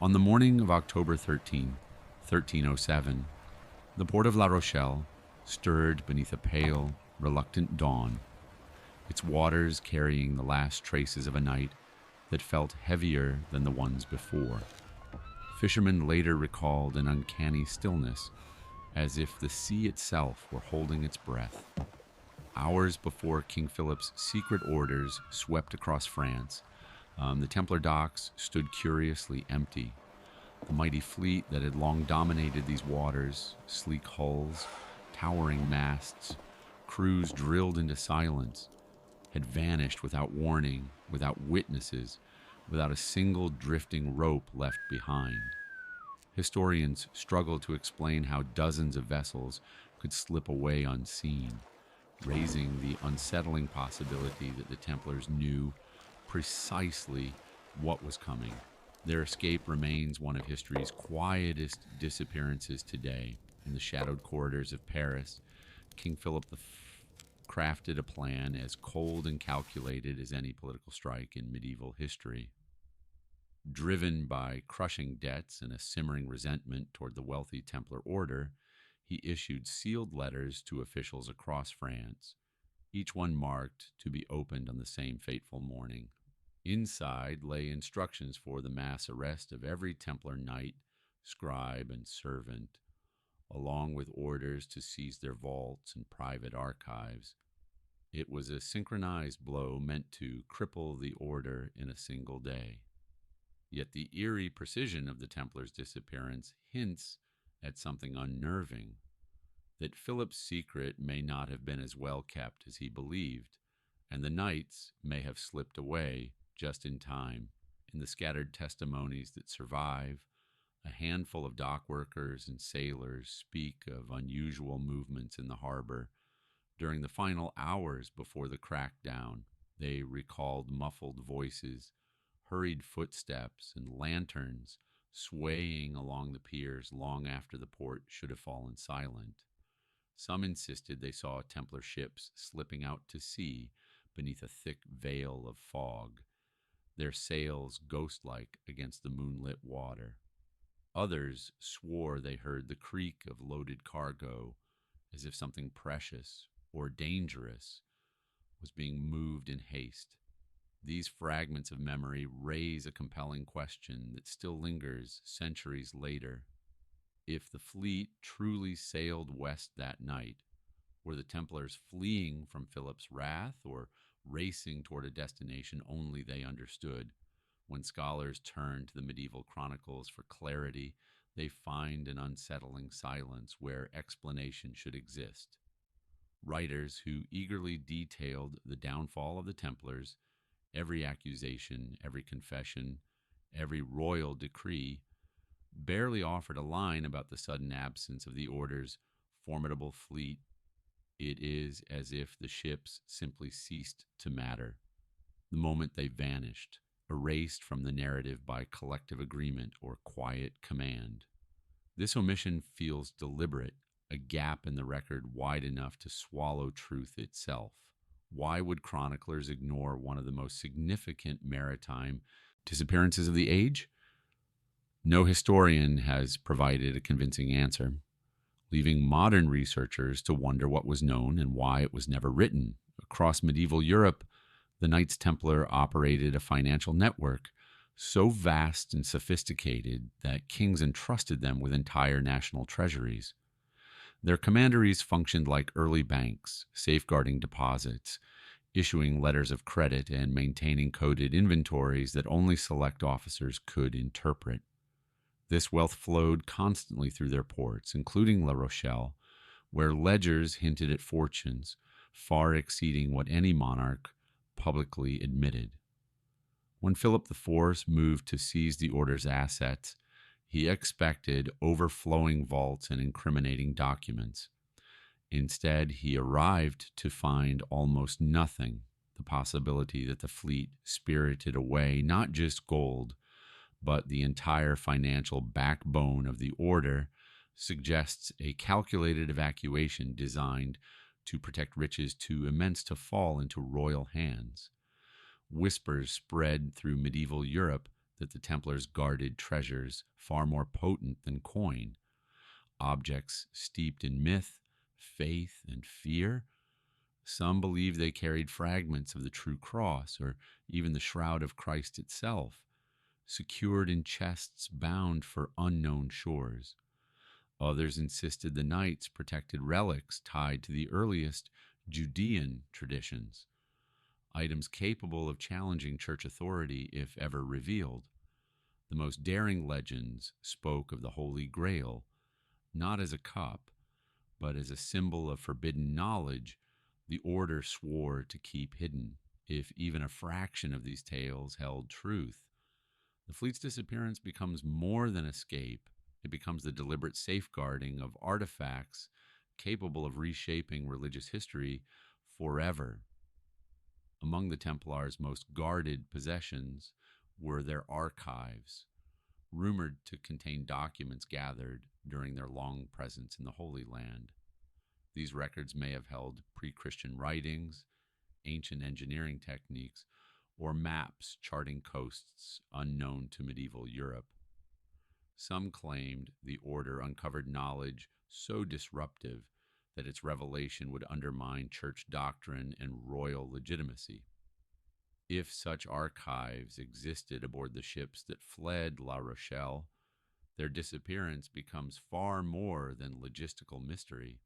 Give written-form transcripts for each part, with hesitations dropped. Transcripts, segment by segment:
On the morning of October 13, 1307, the port of La Rochelle stirred beneath a pale, reluctant dawn, its waters carrying the last traces of a night that felt heavier than the ones before. Fishermen later recalled an uncanny stillness, as if the sea itself were holding its breath. Hours before King Philip's secret orders swept across France, the Templar docks stood curiously empty. The mighty fleet that had long dominated these waters, sleek hulls, towering masts, crews drilled into silence, had vanished without warning, without witnesses, without a single drifting rope left behind. Historians struggle to explain how dozens of vessels could slip away unseen, raising the unsettling possibility that the Templars knew precisely what was coming. Their escape remains one of history's quietest disappearances today. In the shadowed corridors of Paris, King Philip crafted a plan as cold and calculated as any political strike in medieval history. Driven by crushing debts and a simmering resentment toward the wealthy Templar order, he issued sealed letters to officials across France, each one marked to be opened on the same fateful morning. Inside lay instructions for the mass arrest of every Templar knight, scribe, and servant, along with orders to seize their vaults and private archives. It was a synchronized blow meant to cripple the order in a single day. Yet the eerie precision of the Templars' disappearance hints at something unnerving, that Philip's secret may not have been as well kept as he believed, and the knights may have slipped away just in time. In the scattered testimonies that survive, a handful of dock workers and sailors speak of unusual movements in the harbor. During the final hours before the crackdown, they recalled muffled voices, hurried footsteps, and lanterns swaying along the piers long after the port should have fallen silent. Some insisted they saw Templar ships slipping out to sea beneath a thick veil of fog, their sails ghost-like against the moonlit water. Others swore they heard the creak of loaded cargo, as if something precious or dangerous was being moved in haste. These fragments of memory raise a compelling question that still lingers centuries later. If the fleet truly sailed west that night, were the Templars fleeing from Philip's wrath or racing toward a destination only they understood? When scholars turn to the medieval chronicles for clarity, they find an unsettling silence where explanation should exist. Writers who eagerly detailed the downfall of the Templars, every accusation, every confession, every royal decree, barely offered a line about the sudden absence of the order's formidable fleet. It is as if the ships simply ceased to matter. The moment they vanished, erased from the narrative by collective agreement or quiet command. This omission feels deliberate, a gap in the record wide enough to swallow truth itself. Why would chroniclers ignore one of the most significant maritime disappearances of the age? No historian has provided a convincing answer, leaving modern researchers to wonder what was known and why it was never written. Across medieval Europe, the Knights Templar operated a financial network so vast and sophisticated that kings entrusted them with entire national treasuries. Their commanderies functioned like early banks, safeguarding deposits, issuing letters of credit, and maintaining coded inventories that only select officers could interpret. This wealth flowed constantly through their ports, including La Rochelle, where ledgers hinted at fortunes far exceeding what any monarch publicly admitted. When Philip IV moved to seize the order's assets, he expected overflowing vaults and incriminating documents. Instead, he arrived to find almost nothing, the possibility that the fleet spirited away not just gold, but the entire financial backbone of the order, suggests a calculated evacuation designed to protect riches too immense to fall into royal hands. Whispers spread through medieval Europe that the Templars guarded treasures far more potent than coin, objects steeped in myth, faith, and fear. Some believe they carried fragments of the true cross or even the shroud of Christ itself, secured in chests bound for unknown shores. Others insisted the knights protected relics tied to the earliest Judean traditions, items capable of challenging church authority if ever revealed. The most daring legends spoke of the Holy Grail, not as a cup, but as a symbol of forbidden knowledge the order swore to keep hidden. If even a fraction of these tales held truth, the fleet's disappearance becomes more than escape. It becomes the deliberate safeguarding of artifacts capable of reshaping religious history forever. Among the Templars' most guarded possessions were their archives, rumored to contain documents gathered during their long presence in the Holy Land. These records may have held pre-Christian writings, ancient engineering techniques, or maps charting coasts unknown to medieval Europe. Some claimed the order uncovered knowledge so disruptive that its revelation would undermine church doctrine and royal legitimacy. If such archives existed aboard the ships that fled La Rochelle, their disappearance becomes far more than logistical mystery.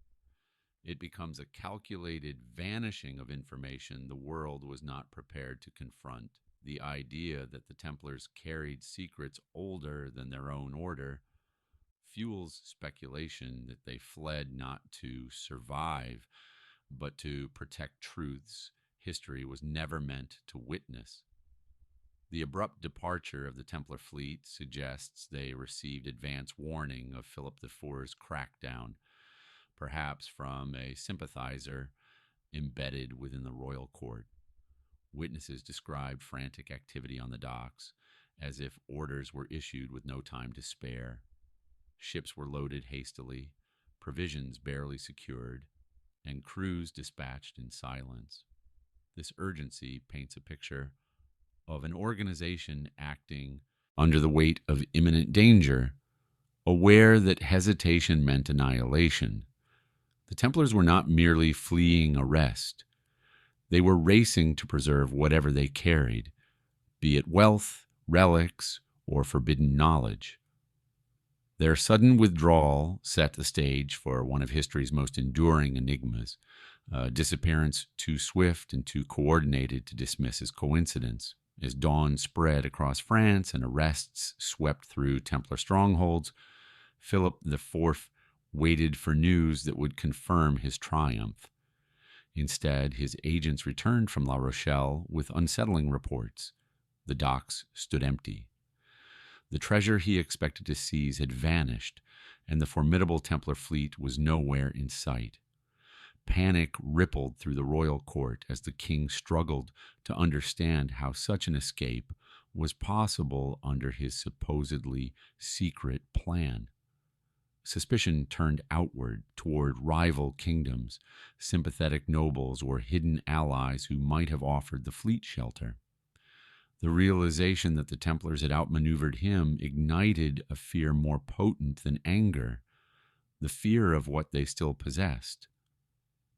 It becomes a calculated vanishing of information the world was not prepared to confront. The idea that the Templars carried secrets older than their own order fuels speculation that they fled not to survive, but to protect truths history was never meant to witness. The abrupt departure of the Templar fleet suggests they received advance warning of Philip IV's crackdown, perhaps from a sympathizer embedded within the royal court. Witnesses described frantic activity on the docks, as if orders were issued with no time to spare. Ships were loaded hastily, provisions barely secured, and crews dispatched in silence. This urgency paints a picture of an organization acting under the weight of imminent danger, aware that hesitation meant annihilation. The Templars were not merely fleeing arrest. They were racing to preserve whatever they carried, be it wealth, relics, or forbidden knowledge. Their sudden withdrawal set the stage for one of history's most enduring enigmas, a disappearance too swift and too coordinated to dismiss as coincidence. As dawn spread across France and arrests swept through Templar strongholds, Philip IV waited for news that would confirm his triumph. Instead, his agents returned from La Rochelle with unsettling reports. The docks stood empty. The treasure he expected to seize had vanished, and the formidable Templar fleet was nowhere in sight. Panic rippled through the royal court as the king struggled to understand how such an escape was possible under his supposedly secret plan. Suspicion turned outward toward rival kingdoms, sympathetic nobles, or hidden allies who might have offered the fleet shelter. The realization that the Templars had outmaneuvered him ignited a fear more potent than anger, the fear of what they still possessed.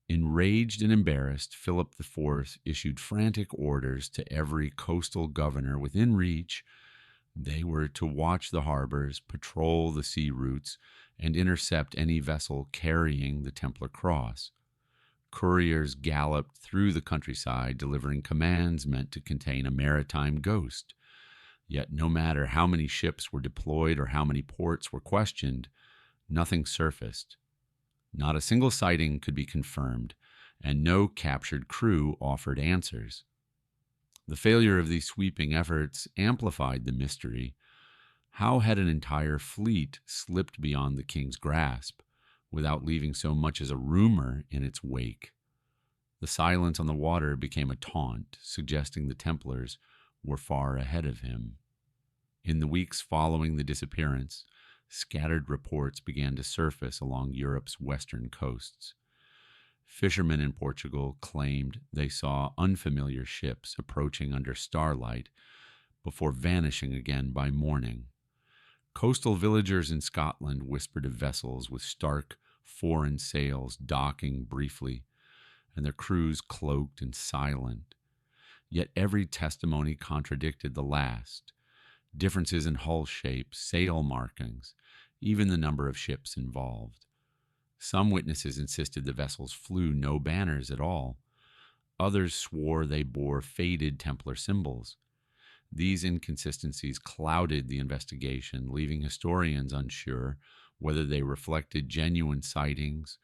Enraged and embarrassed, Philip IV issued frantic orders to every coastal governor within reach. They were to watch the harbors, patrol the sea routes, and intercept any vessel carrying the Templar cross. Couriers galloped through the countryside, delivering commands meant to contain a maritime ghost. Yet no matter how many ships were deployed or how many ports were questioned, nothing surfaced. Not a single sighting could be confirmed, and no captured crew offered answers. The failure of these sweeping efforts amplified the mystery. How had an entire fleet slipped beyond the king's grasp without leaving so much as a rumor in its wake? The silence on the water became a taunt, suggesting the Templars were far ahead of him. In the weeks following the disappearance, scattered reports began to surface along Europe's western coasts. Fishermen in Portugal claimed they saw unfamiliar ships approaching under starlight, before vanishing again by morning. Coastal villagers in Scotland whispered of vessels with stark foreign sails docking briefly, and their crews cloaked and silent. Yet every testimony contradicted the last. Differences in hull shape, sail markings, even the number of ships involved. Some witnesses insisted the vessels flew no banners at all. Others swore they bore faded Templar symbols. These inconsistencies clouded the investigation, leaving historians unsure whether they reflected genuine sightings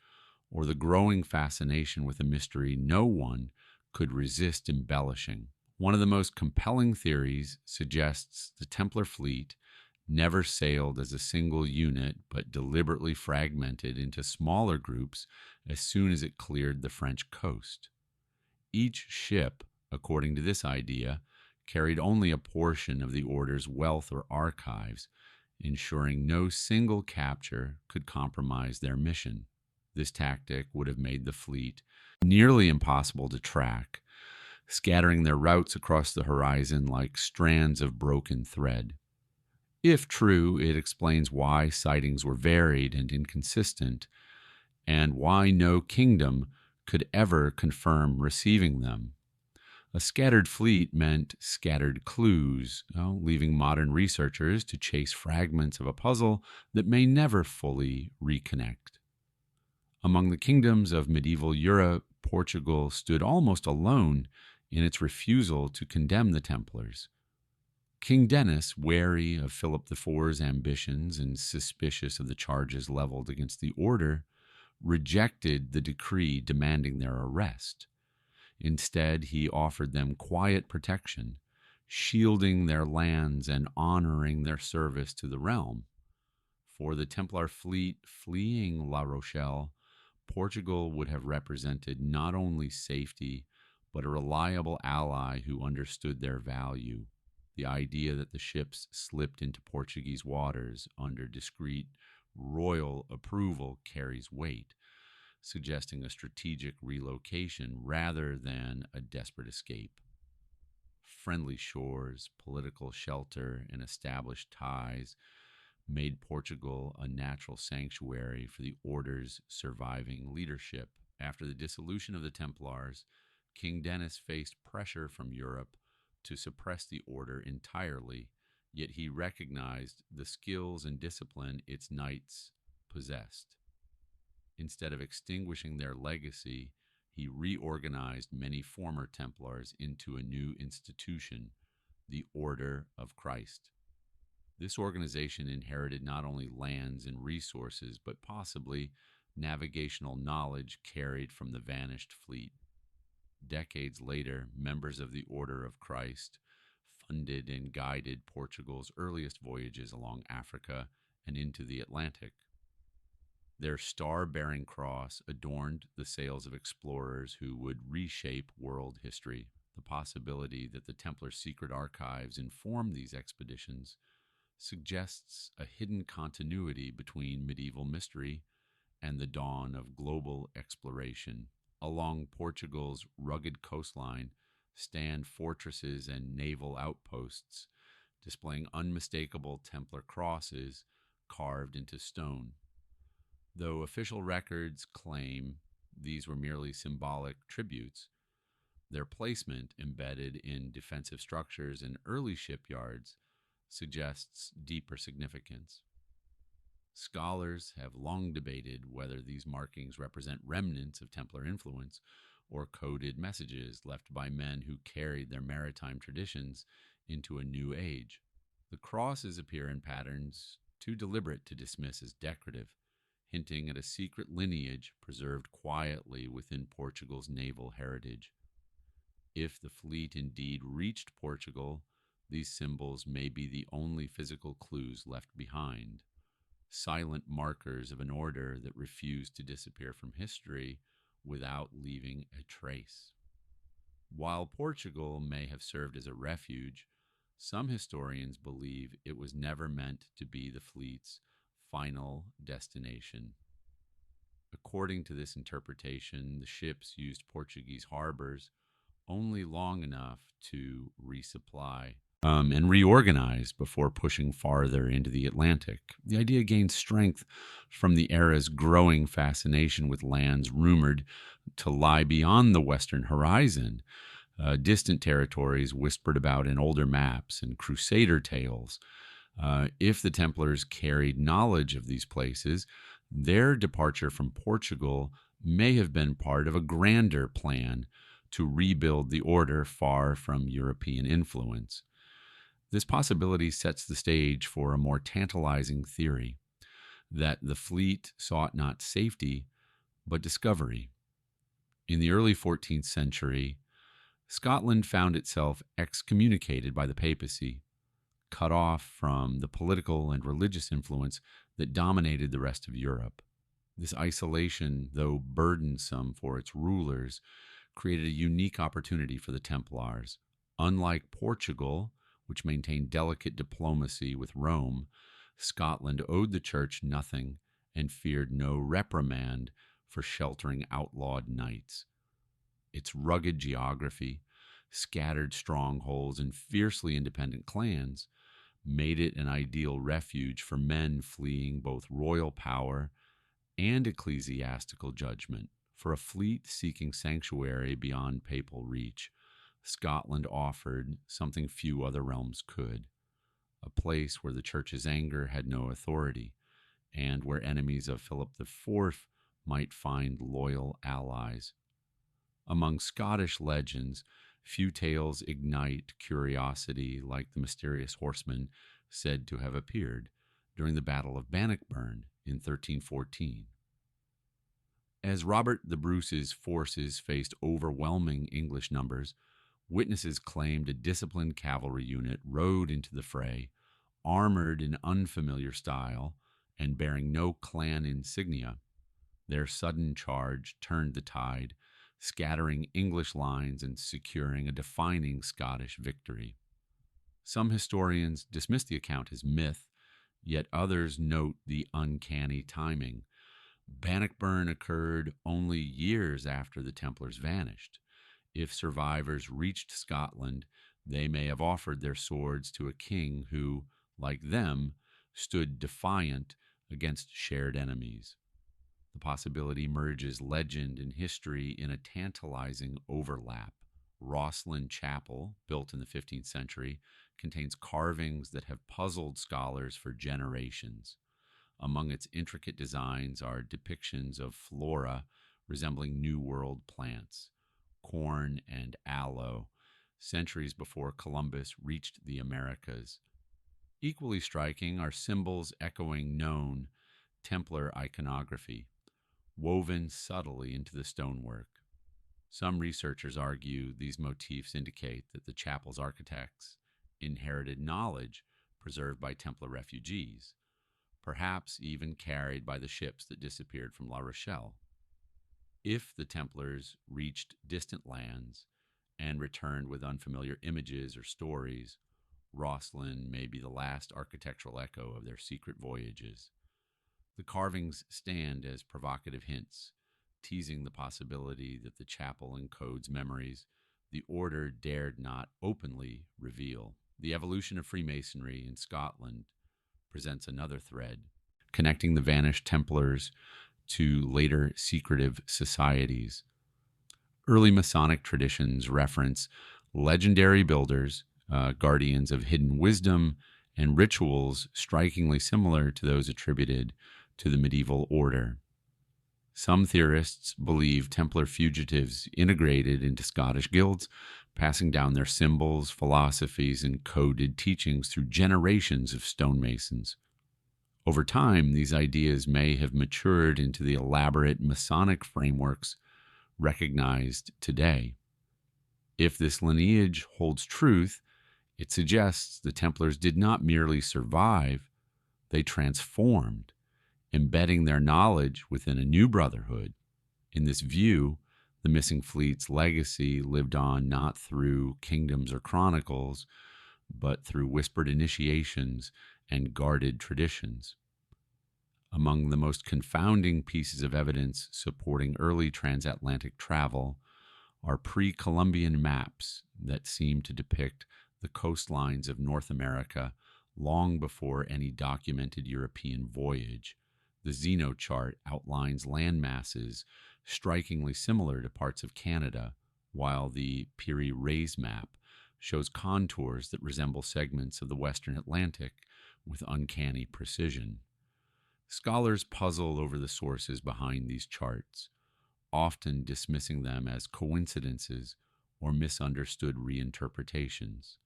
or the growing fascination with a mystery no one could resist embellishing. One of the most compelling theories suggests the Templar fleet never sailed as a single unit but deliberately fragmented into smaller groups as soon as it cleared the French coast. Each ship, according to this idea, carried only a portion of the order's wealth or archives, ensuring no single capture could compromise their mission. This tactic would have made the fleet nearly impossible to track, scattering their routes across the horizon like strands of broken thread. If true, it explains why sightings were varied and inconsistent, and why no kingdom could ever confirm receiving them. A scattered fleet meant scattered clues, leaving modern researchers to chase fragments of a puzzle that may never fully reconnect. Among the kingdoms of medieval Europe, Portugal stood almost alone in its refusal to condemn the Templars. King Denis, wary of Philip IV's ambitions and suspicious of the charges leveled against the order, rejected the decree demanding their arrest. Instead, he offered them quiet protection, shielding their lands and honoring their service to the realm. For the Templar fleet fleeing La Rochelle, Portugal would have represented not only safety, but a reliable ally who understood their value. The idea that the ships slipped into Portuguese waters under discreet royal approval carries weight, suggesting a strategic relocation rather than a desperate escape. Friendly shores, political shelter, and established ties made Portugal a natural sanctuary for the order's surviving leadership. After the dissolution of the Templars, King Denis faced pressure from Europe to suppress the order entirely, yet he recognized the skills and discipline its knights possessed. Instead of extinguishing their legacy, he reorganized many former Templars into a new institution, the Order of Christ. This organization inherited not only lands and resources, but possibly navigational knowledge carried from the vanished fleet. Decades later, members of the Order of Christ funded and guided Portugal's earliest voyages along Africa and into the Atlantic. Their star-bearing cross adorned the sails of explorers who would reshape world history. The possibility that the Templar secret archives informed these expeditions suggests a hidden continuity between medieval mystery and the dawn of global exploration. Along Portugal's rugged coastline stand fortresses and naval outposts, displaying unmistakable Templar crosses carved into stone. Though official records claim these were merely symbolic tributes, their placement embedded in defensive structures and early shipyards suggests deeper significance. Scholars have long debated whether these markings represent remnants of Templar influence or coded messages left by men who carried their maritime traditions into a new age. The crosses appear in patterns too deliberate to dismiss as decorative, hinting at a secret lineage preserved quietly within Portugal's naval heritage. If the fleet indeed reached Portugal, these symbols may be the only physical clues left behind, silent markers of an order that refused to disappear from history without leaving a trace. While Portugal may have served as a refuge, some historians believe it was never meant to be the fleet's final destination. According to this interpretation, the ships used Portuguese harbors only long enough to resupply and reorganize before pushing farther into the Atlantic. The idea gained strength from the era's growing fascination with lands rumored to lie beyond the western horizon, distant territories whispered about in older maps and crusader tales. If the Templars carried knowledge of these places, their departure from Portugal may have been part of a grander plan to rebuild the order far from European influence. This possibility sets the stage for a more tantalizing theory that the fleet sought not safety, but discovery. In the early 14th century, Scotland found itself excommunicated by the papacy, cut off from the political and religious influence that dominated the rest of Europe. This isolation, though burdensome for its rulers, created a unique opportunity for the Templars. Unlike Portugal, which maintained delicate diplomacy with Rome, Scotland owed the church nothing and feared no reprimand for sheltering outlawed knights. Its rugged geography, scattered strongholds, and fiercely independent clans made it an ideal refuge for men fleeing both royal power and ecclesiastical judgment. For a fleet seeking sanctuary beyond papal reach, Scotland offered something few other realms could, a place where the church's anger had no authority, and where enemies of Philip IV might find loyal allies. Among Scottish legends, few tales ignite curiosity like the mysterious horseman said to have appeared during the Battle of Bannockburn in 1314. As Robert the Bruce's forces faced overwhelming English numbers, witnesses claimed a disciplined cavalry unit rode into the fray, armored in unfamiliar style and bearing no clan insignia. Their sudden charge turned the tide, scattering English lines and securing a defining Scottish victory. Some historians dismiss the account as myth, yet others note the uncanny timing. Bannockburn occurred only years after the Templars vanished. If survivors reached Scotland, they may have offered their swords to a king who, like them, stood defiant against shared enemies. The possibility merges legend and history in a tantalizing overlap. Rochelle Chapel, built in the 15th century, contains carvings that have puzzled scholars for generations. Among its intricate designs are depictions of flora resembling New World plants, corn and aloe, centuries before Columbus reached the Americas. Equally striking are symbols echoing known Templar iconography, woven subtly into the stonework. Some researchers argue these motifs indicate that the chapel's architects inherited knowledge preserved by Templar refugees, perhaps even carried by the ships that disappeared from La Rochelle. If the Templars reached distant lands and returned with unfamiliar images or stories, Rochelle may be the last architectural echo of their secret voyages. The carvings stand as provocative hints, teasing the possibility that the chapel encodes memories the order dared not openly reveal. The evolution of Freemasonry in Scotland presents another thread, connecting the vanished Templars to later secretive societies. Early Masonic traditions reference legendary builders, guardians of hidden wisdom, and rituals strikingly similar to those attributed to the medieval order. Some theorists believe Templar fugitives integrated into Scottish guilds, passing down their symbols, philosophies, and coded teachings through generations of stonemasons. Over time, these ideas may have matured into the elaborate Masonic frameworks recognized today. If this lineage holds truth, it suggests the Templars did not merely survive, they transformed, embedding their knowledge within a new brotherhood. In this view, the missing fleet's legacy lived on not through kingdoms or chronicles, but through whispered initiations and guarded traditions. Among the most confounding pieces of evidence supporting early transatlantic travel are pre-Columbian maps that seem to depict the coastlines of North America long before any documented European voyage. The Zeno chart outlines land masses strikingly similar to parts of Canada, while the Peary Rays map shows contours that resemble segments of the Western Atlantic with uncanny precision. Scholars puzzle over the sources behind these charts, often dismissing them as coincidences or misunderstood reinterpretations.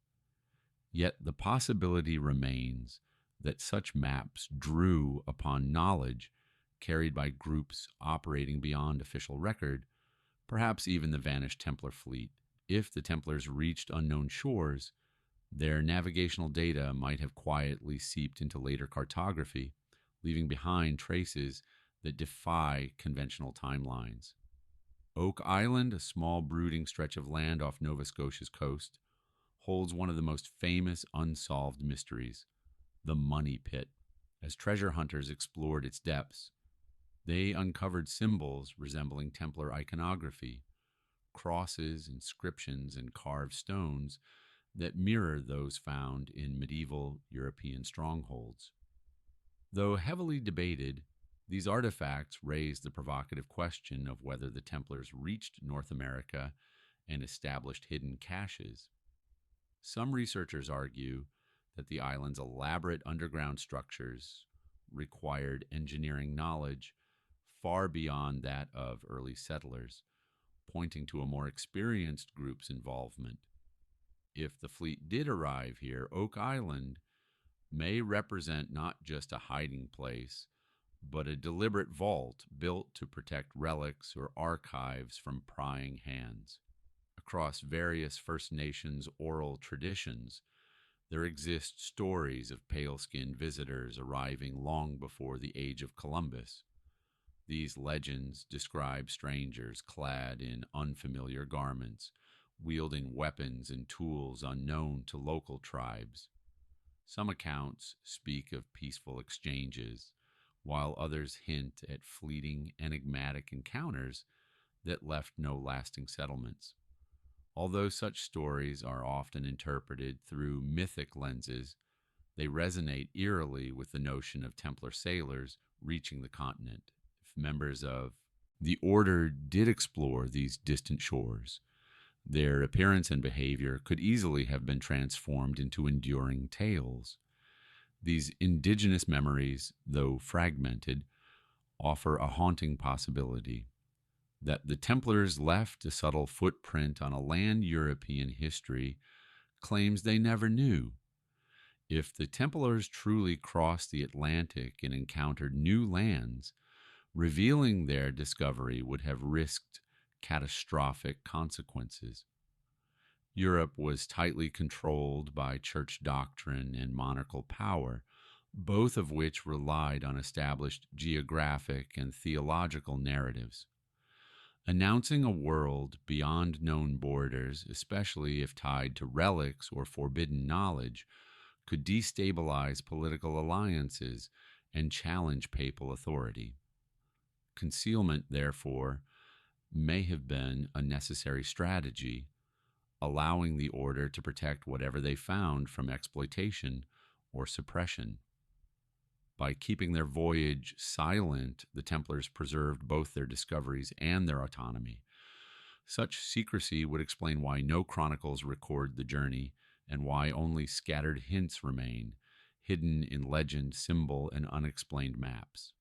Yet the possibility remains that such maps drew upon knowledge carried by groups operating beyond official record, perhaps even the vanished Templar fleet. If the Templars reached unknown shores, their navigational data might have quietly seeped into later cartography, leaving behind traces that defy conventional timelines. Oak Island, a small brooding stretch of land off Nova Scotia's coast, holds one of the most famous unsolved mysteries, the Money Pit. As treasure hunters explored its depths, they uncovered symbols resembling Templar iconography, crosses, inscriptions, and carved stones that mirror those found in medieval European strongholds. Though heavily debated, these artifacts raise the provocative question of whether the Templars reached North America and established hidden caches. Some researchers argue that the island's elaborate underground structures required engineering knowledge far beyond that of early settlers, pointing to a more experienced group's involvement. If the fleet did arrive here, Oak Island may represent not just a hiding place, but a deliberate vault built to protect relics or archives from prying hands. Across various First Nations oral traditions, there exist stories of pale-skinned visitors arriving long before the age of Columbus. These legends describe strangers clad in unfamiliar garments, wielding weapons and tools unknown to local tribes. Some accounts speak of peaceful exchanges, while others hint at fleeting, enigmatic encounters that left no lasting settlements. Although such stories are often interpreted through mythic lenses, they resonate eerily with the notion of Templar sailors reaching the continent. If members of the order did explore these distant shores, their appearance and behavior could easily have been transformed into enduring tales. These indigenous memories, though fragmented, offer a haunting possibility that the Templars left a subtle footprint on a land European history claims they never knew. If the Templars truly crossed the Atlantic and encountered new lands, revealing their discovery would have risked catastrophic consequences. Europe was tightly controlled by church doctrine and monarchical power, both of which relied on established geographic and theological narratives. Announcing a world beyond known borders, especially if tied to relics or forbidden knowledge, could destabilize political alliances and challenge papal authority. Concealment, therefore, may have been a necessary strategy, allowing the order to protect whatever they found from exploitation or suppression. By keeping their voyage silent, the Templars preserved both their discoveries and their autonomy. Such secrecy would explain why no chronicles record the journey and why only scattered hints remain, hidden in legend, symbol, and unexplained maps.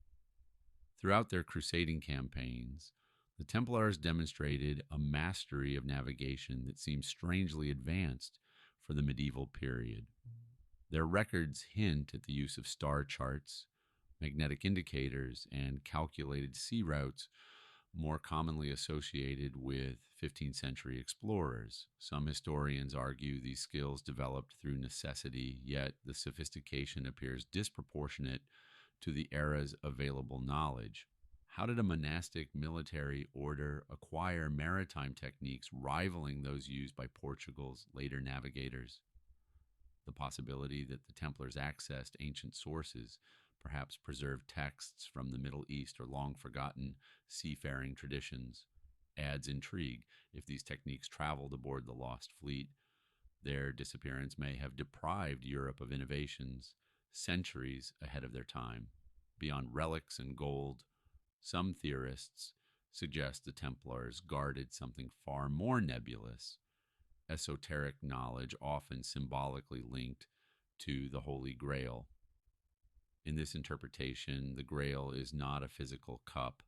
Throughout their crusading campaigns, the Templars demonstrated a mastery of navigation that seems strangely advanced for the medieval period. Their records hint at the use of star charts, magnetic indicators, and calculated sea routes more commonly associated with 15th century explorers. Some historians argue these skills developed through necessity, yet the sophistication appears disproportionate to the era's available knowledge. How did a monastic military order acquire maritime techniques rivaling those used by Portugal's later navigators? The possibility that the Templars accessed ancient sources, perhaps preserved texts from the Middle East or long-forgotten seafaring traditions, adds intrigue. If these techniques traveled aboard the lost fleet, Their disappearance may have deprived Europe of innovations centuries ahead of their time. Beyond relics and gold, some theorists suggest the Templars guarded something far more nebulous, esoteric knowledge often symbolically linked to the Holy Grail. In this interpretation, the Grail is not a physical cup,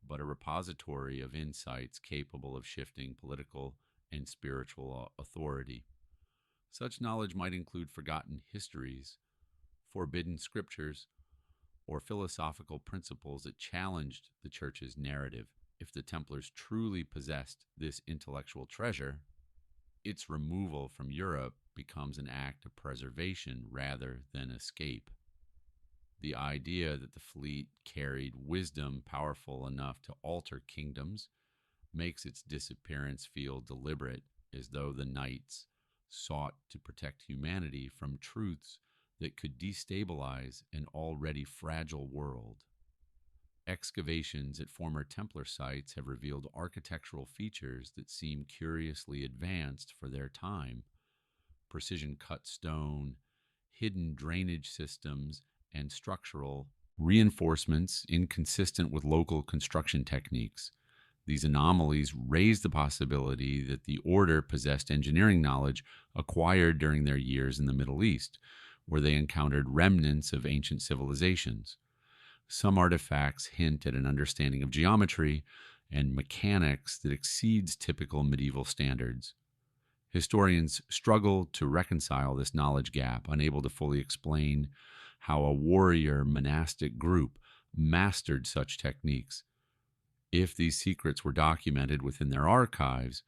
but a repository of insights capable of shifting political and spiritual authority. Such knowledge might include forgotten histories, forbidden scriptures, or philosophical principles that challenged the Church's narrative. If the Templars truly possessed this intellectual treasure, its removal from Europe becomes an act of preservation rather than escape. The idea that the fleet carried wisdom powerful enough to alter kingdoms makes its disappearance feel deliberate, as though the knights sought to protect humanity from truths that could destabilize an already fragile world. Excavations at former Templar sites have revealed architectural features that seem curiously advanced for their time. Precision cut stone, hidden drainage systems, and structural reinforcements inconsistent with local construction techniques. These anomalies raise the possibility that the Order possessed engineering knowledge acquired during their years in the Middle East, where they encountered remnants of ancient civilizations. Some artifacts hint at an understanding of geometry and mechanics that exceeds typical medieval standards. Historians struggle to reconcile this knowledge gap, unable to fully explain how a warrior monastic group mastered such techniques. If these secrets were documented within their archives,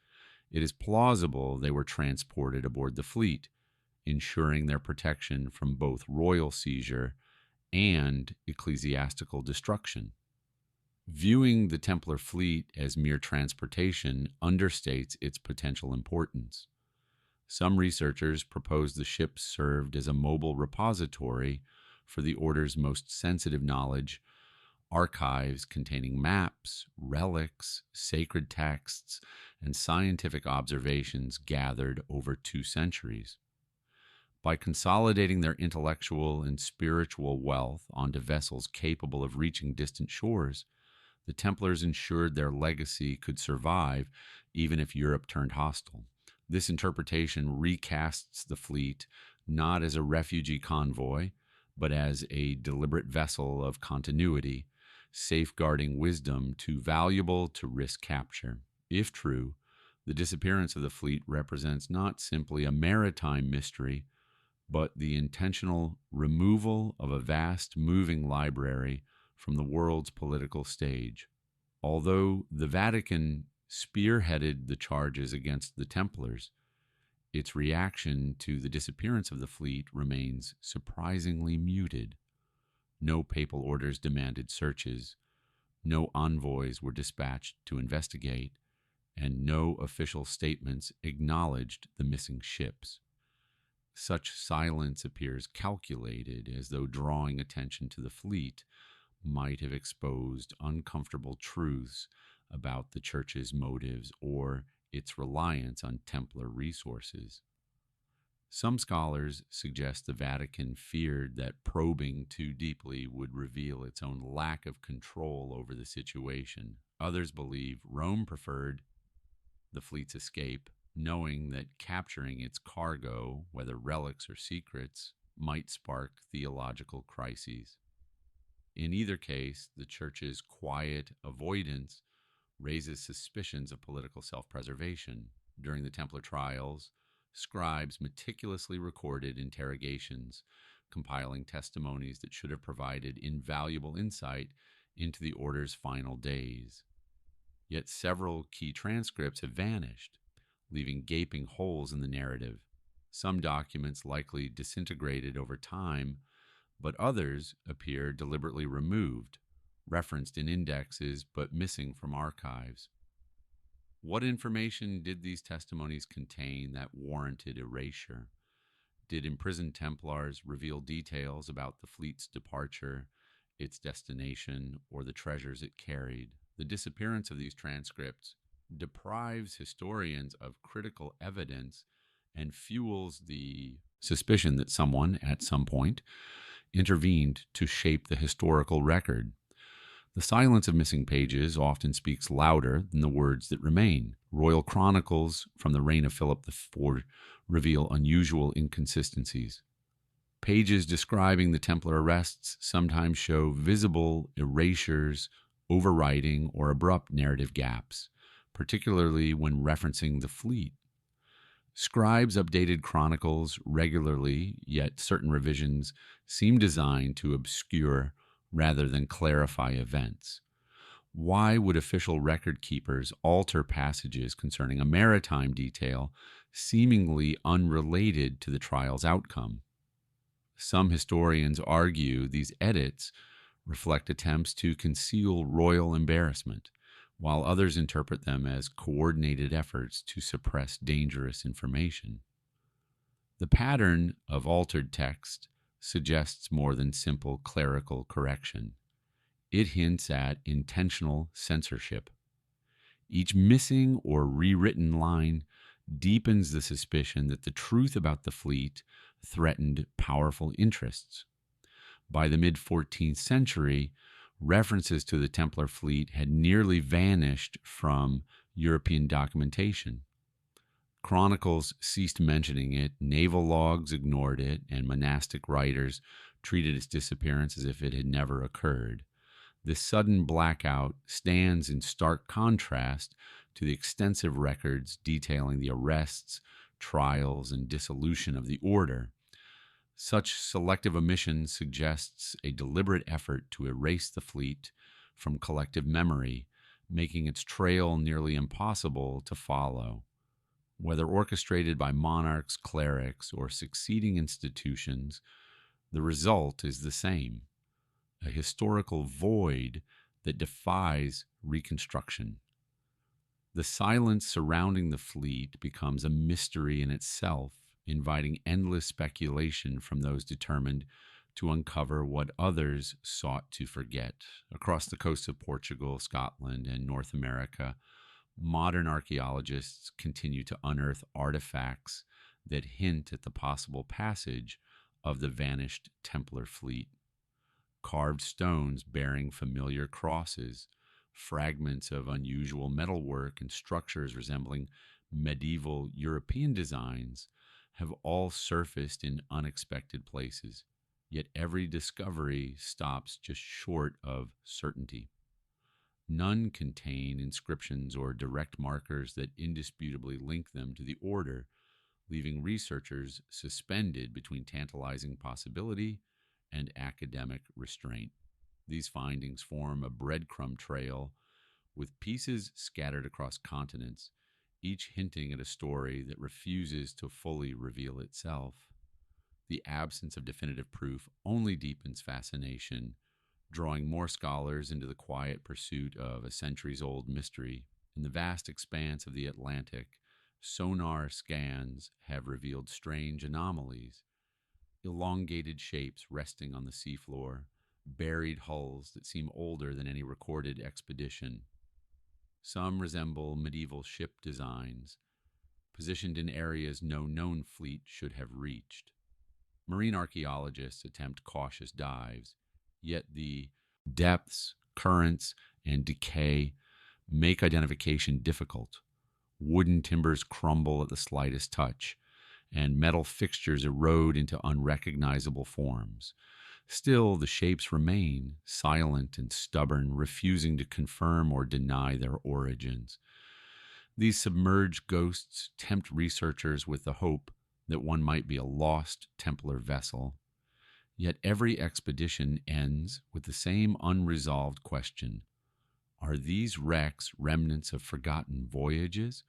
it is plausible they were transported aboard the fleet, ensuring their protection from both royal seizure and ecclesiastical destruction. Viewing the Templar fleet as mere transportation understates its potential importance. Some researchers propose the ships served as a mobile repository for the Order's most sensitive knowledge, archives containing maps, relics, sacred texts, and scientific observations gathered over 2 centuries. By consolidating their intellectual and spiritual wealth onto vessels capable of reaching distant shores, the Templars ensured their legacy could survive even if Europe turned hostile. This interpretation recasts the fleet not as a refugee convoy, but as a deliberate vessel of continuity, safeguarding wisdom too valuable to risk capture. If true, the disappearance of the fleet represents not simply a maritime mystery, but the intentional removal of a vast moving library from the world's political stage. Although the Vatican spearheaded the charges against the Templars, its reaction to the disappearance of the fleet remains surprisingly muted. No papal orders demanded searches, no envoys were dispatched to investigate, and no official statements acknowledged the missing ships. Such silence appears calculated, as though drawing attention to the fleet might have exposed uncomfortable truths about the Church's motives or its reliance on Templar resources. Some scholars suggest the Vatican feared that probing too deeply would reveal its own lack of control over the situation. Others believe Rome preferred the fleet's escape, knowing that capturing its cargo, whether relics or secrets, might spark theological crises. In either case, the Church's quiet avoidance raises suspicions of political self-preservation. During the Templar trials, scribes meticulously recorded interrogations, compiling testimonies that should have provided invaluable insight into the Order's final days. Yet several key transcripts have vanished, leaving gaping holes in the narrative. Some documents likely disintegrated over time, but others appear deliberately removed, referenced in indexes but missing from archives. What information did these testimonies contain that warranted erasure? Did imprisoned Templars reveal details about the fleet's departure, its destination, or the treasures it carried? The disappearance of these transcripts deprives historians of critical evidence and fuels the suspicion that someone, at some point, intervened to shape the historical record. The silence of missing pages often speaks louder than the words that remain. Royal chronicles from the reign of Philip IV reveal unusual inconsistencies. Pages describing the Templar arrests sometimes show visible erasures, overwriting, or abrupt narrative gaps, particularly when referencing the fleet. Scribes updated chronicles regularly, yet certain revisions seem designed to obscure rather than clarify events. Why would official record keepers alter passages concerning a maritime detail seemingly unrelated to the trial's outcome? Some historians argue these edits reflect attempts to conceal royal embarrassment, while others interpret them as coordinated efforts to suppress dangerous information. The pattern of altered text suggests more than simple clerical correction. It hints at intentional censorship. Each missing or rewritten line deepens the suspicion that the truth about the fleet threatened powerful interests. By the mid 14th century, references to the Templar fleet had nearly vanished from European documentation. Chronicles ceased mentioning it, naval logs ignored it, and monastic writers treated its disappearance as if it had never occurred. This sudden blackout stands in stark contrast to the extensive records detailing the arrests, trials, and dissolution of the order. Such selective omission suggests a deliberate effort to erase the fleet from collective memory, making its trail nearly impossible to follow. Whether orchestrated by monarchs, clerics, or succeeding institutions, the result is the same: a historical void that defies reconstruction. The silence surrounding the fleet becomes a mystery in itself, inviting endless speculation from those determined to uncover what others sought to forget. Across the coasts of Portugal, Scotland, and North America, modern archaeologists continue to unearth artifacts that hint at the possible passage of the vanished Templar fleet. Carved stones bearing familiar crosses, fragments of unusual metalwork, and structures resembling medieval European designs have all surfaced in unexpected places, yet every discovery stops just short of certainty. None contain inscriptions or direct markers that indisputably link them to the order, leaving researchers suspended between tantalizing possibility and academic restraint. These findings form a breadcrumb trail with pieces scattered across continents, each hinting at a story that refuses to fully reveal itself. The absence of definitive proof only deepens fascination, drawing more scholars into the quiet pursuit of a centuries-old mystery. In the vast expanse of the Atlantic, sonar scans have revealed strange anomalies: elongated shapes resting on the seafloor, buried hulls that seem older than any recorded expedition. Some resemble medieval ship designs, positioned in areas no known fleet should have reached. Marine archaeologists attempt cautious dives, yet the depths, currents, and decay make identification difficult. Wooden timbers crumble at the slightest touch, and metal fixtures erode into unrecognizable forms. Still, the shapes remain, silent and stubborn, refusing to confirm or deny their origins. These submerged ghosts tempt researchers with the hope that one might be a lost Templar vessel. Yet every expedition ends with the same unresolved question: are these wrecks remnants of forgotten voyages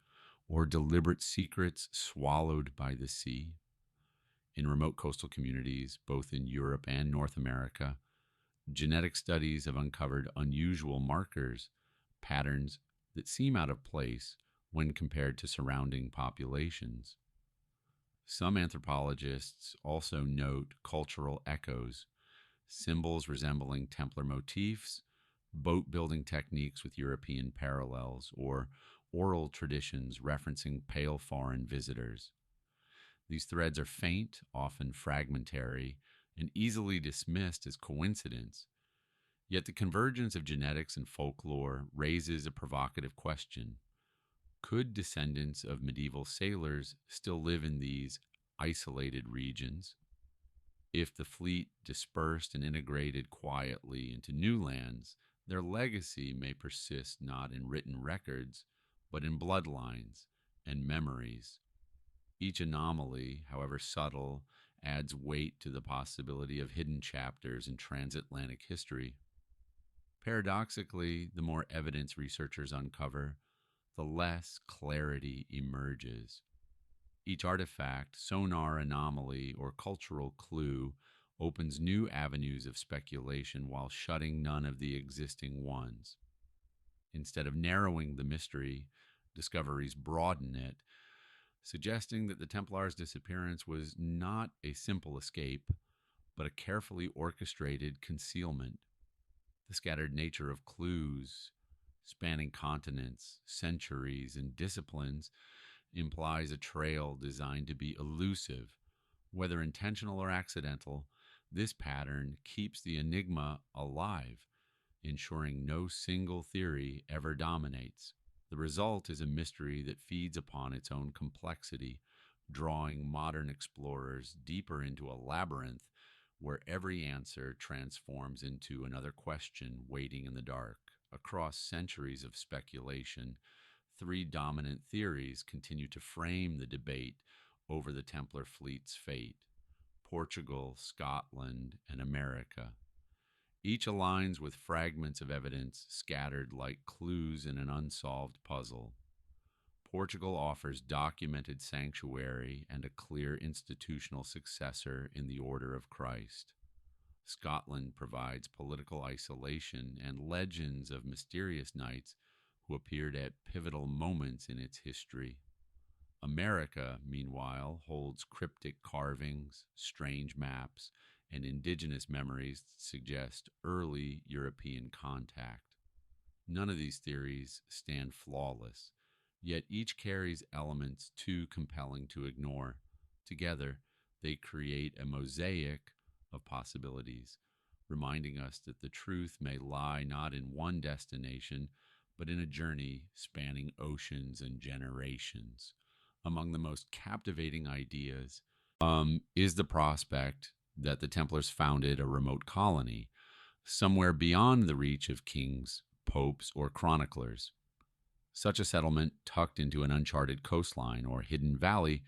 or deliberate secrets swallowed by the sea? In remote coastal communities, both in Europe and North America, genetic studies have uncovered unusual markers, patterns that seem out of place when compared to surrounding populations. Some anthropologists also note cultural echoes: symbols resembling Templar motifs, boat building techniques with European parallels, or oral traditions referencing pale foreign visitors. These threads are faint, often fragmentary, and easily dismissed as coincidence. Yet the convergence of genetics and folklore raises a provocative question. Could descendants of medieval sailors still live in these isolated regions? If the fleet dispersed and integrated quietly into new lands, their legacy may persist not in written records, but in bloodlines and memories. Each anomaly, however subtle, adds weight to the possibility of hidden chapters in transatlantic history. Paradoxically, the more evidence researchers uncover, the less clarity emerges. Each artifact, sonar anomaly, or cultural clue opens new avenues of speculation while shutting none of the existing ones. Instead of narrowing the mystery, discoveries broaden it, suggesting that the Templars' disappearance was not a simple escape, but a carefully orchestrated concealment. The scattered nature of clues, spanning continents, centuries, and disciplines, implies a trail designed to be elusive. Whether intentional or accidental, this pattern keeps the enigma alive, ensuring no single theory ever dominates. The result is a mystery that feeds upon its own complexity, drawing modern explorers deeper into a labyrinth where every answer transforms into another question waiting in the dark. Across centuries of speculation, three dominant theories continue to frame the debate over the Templar fleet's fate: Portugal, Scotland, and America. Each aligns with fragments of evidence scattered like clues in an unsolved puzzle. Portugal offers documented sanctuary and a clear institutional successor in the Order of Christ. Scotland provides political isolation and legends of mysterious knights who appeared at pivotal moments in its history. America, meanwhile, holds cryptic carvings, strange maps, and indigenous memories that suggest early European contact. None of these theories stand flawless, yet each carries elements too compelling to ignore. Together, they create a mosaic of possibilities, reminding us that the truth may lie not in one destination, but in a journey spanning oceans and generations. Among the most captivating ideas is the prospect that the Templars founded a remote colony somewhere beyond the reach of kings, popes, or chroniclers. Such a settlement, tucked into an uncharted coastline or hidden valley,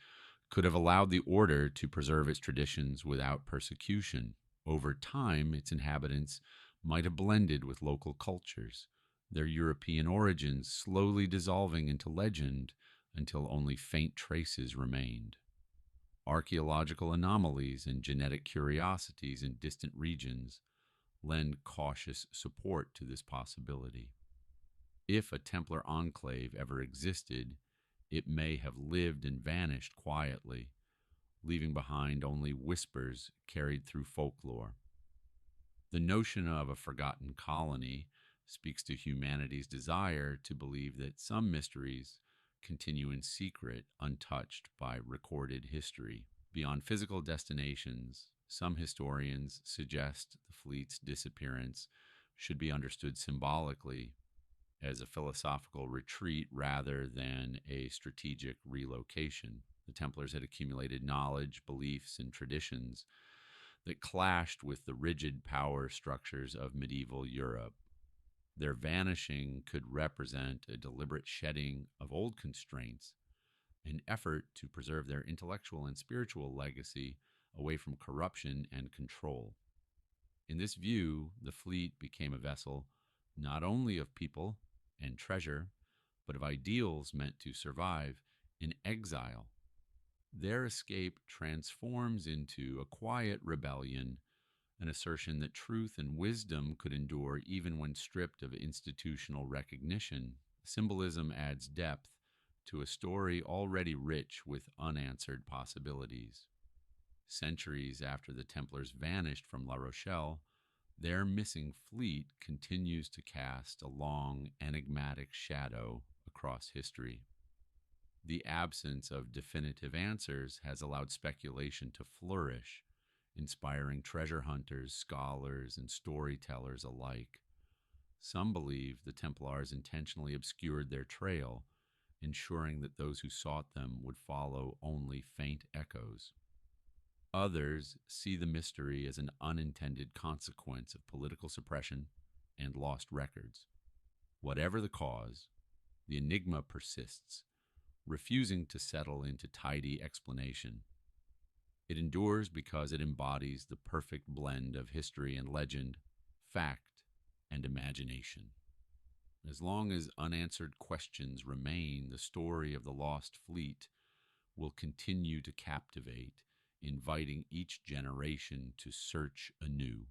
could have allowed the order to preserve its traditions without persecution. Over time, its inhabitants might have blended with local cultures, their European origins slowly dissolving into legend until only faint traces remained. Archaeological anomalies and genetic curiosities in distant regions lend cautious support to this possibility. If a Templar enclave ever existed, it may have lived and vanished quietly, leaving behind only whispers carried through folklore. The notion of a forgotten colony speaks to humanity's desire to believe that some mysteries continue in secret, untouched by recorded history. Beyond physical destinations, some historians suggest the fleet's disappearance should be understood symbolically as a philosophical retreat rather than a strategic relocation. The Templars had accumulated knowledge, beliefs, and traditions that clashed with the rigid power structures of medieval Europe. Their vanishing could represent a deliberate shedding of old constraints, an effort to preserve their intellectual and spiritual legacy away from corruption and control. In this view, the fleet became a vessel not only of people and treasure, but of ideals meant to survive in exile. Their escape transforms into a quiet rebellion, an assertion that truth and wisdom could endure even when stripped of institutional recognition. Symbolism adds depth to a story already rich with unanswered possibilities. Centuries after the Templars vanished from La Rochelle, their missing fleet continues to cast a long, enigmatic shadow across history. The absence of definitive answers has allowed speculation to flourish, inspiring treasure hunters, scholars, and storytellers alike. Some believe the Templars intentionally obscured their trail, ensuring that those who sought them would follow only faint echoes. Others see the mystery as an unintended consequence of political suppression and lost records. Whatever the cause, the enigma persists, refusing to settle into tidy explanation. It endures because it embodies the perfect blend of history and legend, fact and imagination. As long as unanswered questions remain, the story of the lost fleet will continue to captivate, inviting each generation to search anew.